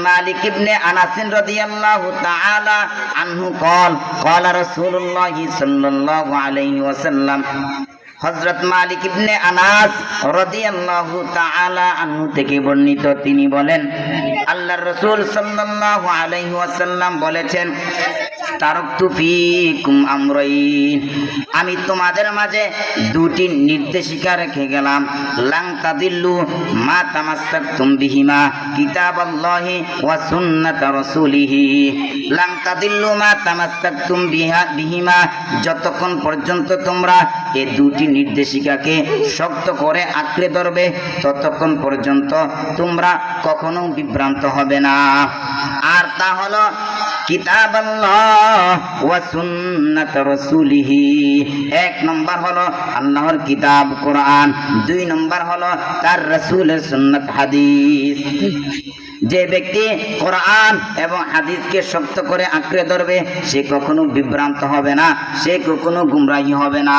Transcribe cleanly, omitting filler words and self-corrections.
মালিক ইবনে আনাস রাদিয়াল্লাহু তাআলা আনহু قال قال رسول الله صلى الله عليه وسلم হযরত মালিক ইবনে আনাস রাদিয়াল্লাহু তাআলা আনহু থেকে বর্ণিত, তিনি বলেন আল্লাহর রাসূল সাল্লাল্লাহু আলাইহি ওয়াসাল্লাম বলেছেন, তারাকতু ফীকুম আমরাইন, আমি তোমাদের মাঝে দুটি নির্দেশিকা রেখে গেলাম। লাং তাদিল্লু মা তামাসসাকতুম বিহিমা কিতাবাল্লাহি ওয়া সুন্নাত রাসূলিহি। লাং তাদিল্লু মা তামাসসাকতুম বিহিমা, যতক্ষণ পর্যন্ত তোমরা এই দুটি নির্দেশিকাকে শক্ত করে আঁকড়ে ধরবে ততক্ষণ পর্যন্ত তোমরা কখনো বিভ্রান্ত হবে না। আর তা হলো কিতাবাল্লাহ ওয়া সুন্নাত রাসূলিহি। এক নম্বর হলো আল্লাহর কিতাব কোরআন, দুই নম্বর হলো তার রাসূলের সুন্নাত হাদিস। যে ব্যক্তি কোরআন এবং হাদিসকে শক্ত করে আঁকড়ে ধরবে সে কখনো বিভ্রান্ত হবে না, সে কখনো গুমরাহী হবে না।